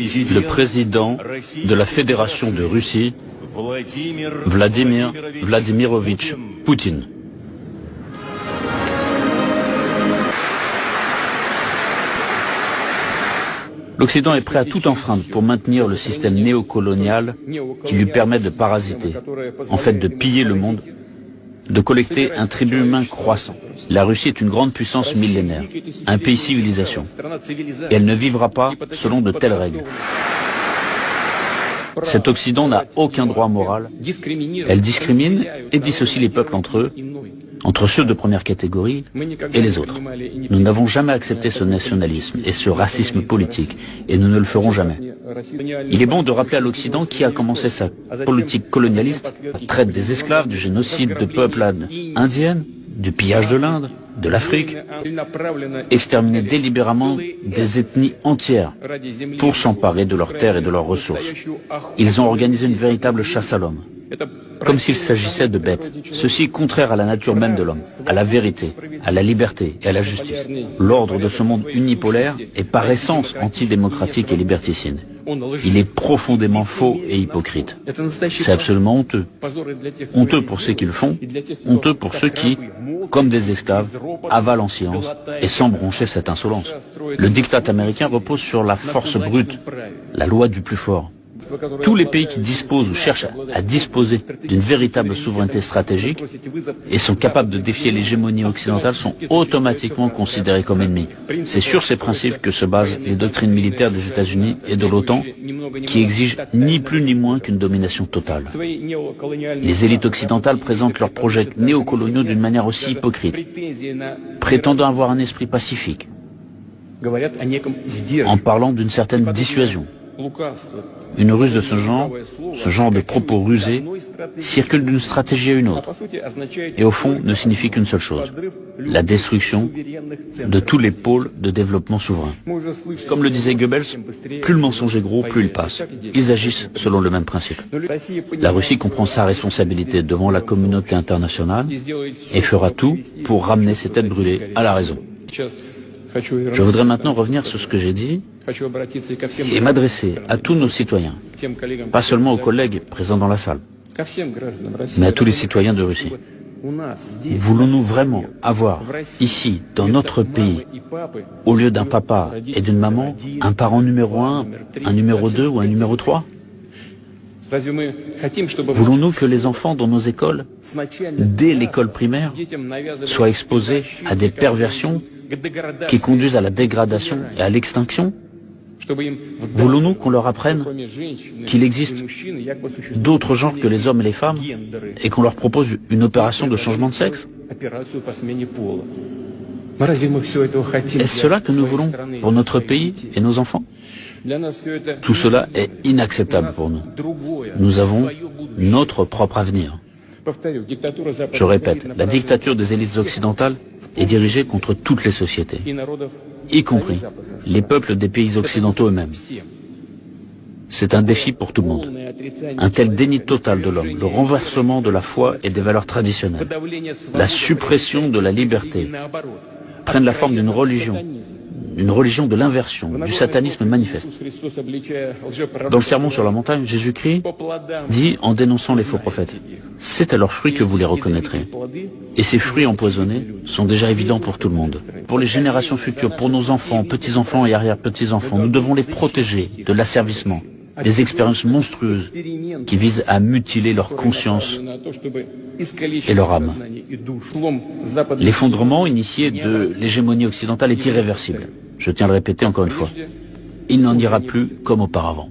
le président de la Fédération de Russie, Vladimir Vladimirovitch Poutine. L'Occident est prêt à tout enfreindre pour maintenir le système néocolonial qui lui permet de parasiter, en fait de piller le monde, de collecter un tribut humain croissant. La Russie est une grande puissance millénaire, un pays civilisation, et elle ne vivra pas selon de telles règles. Cet Occident n'a aucun droit moral, elle discrimine et dissocie les peuples entre ceux de première catégorie et les autres. Nous n'avons jamais accepté ce nationalisme et ce racisme politique, et nous ne le ferons jamais. Il est bon de rappeler à l'Occident qui a commencé sa politique colonialiste, la traite des esclaves, du génocide de peuplades indiennes, du pillage de l'Inde, de l'Afrique, exterminer délibérément des ethnies entières pour s'emparer de leurs terres et de leurs ressources. Ils ont organisé une véritable chasse à l'homme, comme s'il s'agissait de bêtes. Ceci est contraire à la nature même de l'homme, à la vérité, à la liberté et à la justice. L'ordre de ce monde unipolaire est par essence antidémocratique et liberticide. Il est profondément faux et hypocrite. C'est absolument honteux. Honteux pour ceux qui le font, honteux pour ceux qui, comme des esclaves, avalent en silence et sans broncher cette insolence. Le diktat américain repose sur la force brute, la loi du plus fort. Tous les pays qui disposent ou cherchent à disposer d'une véritable souveraineté stratégique et sont capables de défier l'hégémonie occidentale sont automatiquement considérés comme ennemis. C'est sur ces principes que se basent les doctrines militaires des États-Unis et de l'OTAN, qui exigent ni plus ni moins qu'une domination totale. Les élites occidentales présentent leurs projets néocoloniaux d'une manière aussi hypocrite, prétendant avoir un esprit pacifique, en parlant d'une certaine dissuasion. Une ruse de ce genre de propos rusés, circule d'une stratégie à une autre, et au fond ne signifie qu'une seule chose, la destruction de tous les pôles de développement souverain. Comme le disait Goebbels, plus le mensonge est gros, plus il passe. Ils agissent selon le même principe. La Russie comprend sa responsabilité devant la communauté internationale et fera tout pour ramener ses têtes brûlées à la raison. Je voudrais maintenant revenir sur ce que j'ai dit et m'adresser à tous nos citoyens, pas seulement aux collègues présents dans la salle, mais à tous les citoyens de Russie. Voulons-nous vraiment avoir ici, dans notre pays, au lieu d'un papa et d'une maman, un parent numéro 1, un numéro 2 ou un numéro 3 ? Voulons-nous que les enfants dans nos écoles, dès l'école primaire, soient exposés à des perversions qui conduisent à la dégradation et à l'extinction? Voulons-nous qu'on leur apprenne qu'il existe d'autres genres que les hommes et les femmes et qu'on leur propose une opération de changement de sexe? Est-ce cela que nous voulons pour notre pays et nos enfants? Tout cela est inacceptable pour nous. Nous avons notre propre avenir. Je répète, la dictature des élites occidentales est dirigée contre toutes les sociétés, y compris les peuples des pays occidentaux eux-mêmes. C'est un défi pour tout le monde. Un tel déni total de l'homme, le renversement de la foi et des valeurs traditionnelles, la suppression de la liberté, prennent la forme d'une religion de l'inversion, du satanisme manifeste. Dans le Sermon sur la montagne, Jésus-Christ dit en dénonçant les faux prophètes, « C'est à leurs fruits que vous les reconnaîtrez. » Et ces fruits empoisonnés sont déjà évidents pour tout le monde. Pour les générations futures, pour nos enfants, petits-enfants et arrière-petits-enfants, nous devons les protéger de l'asservissement, des expériences monstrueuses qui visent à mutiler leur conscience et leur âme. L'effondrement initié de l'hégémonie occidentale est irréversible. Je tiens à le répéter encore une fois. Il n'en ira plus comme auparavant.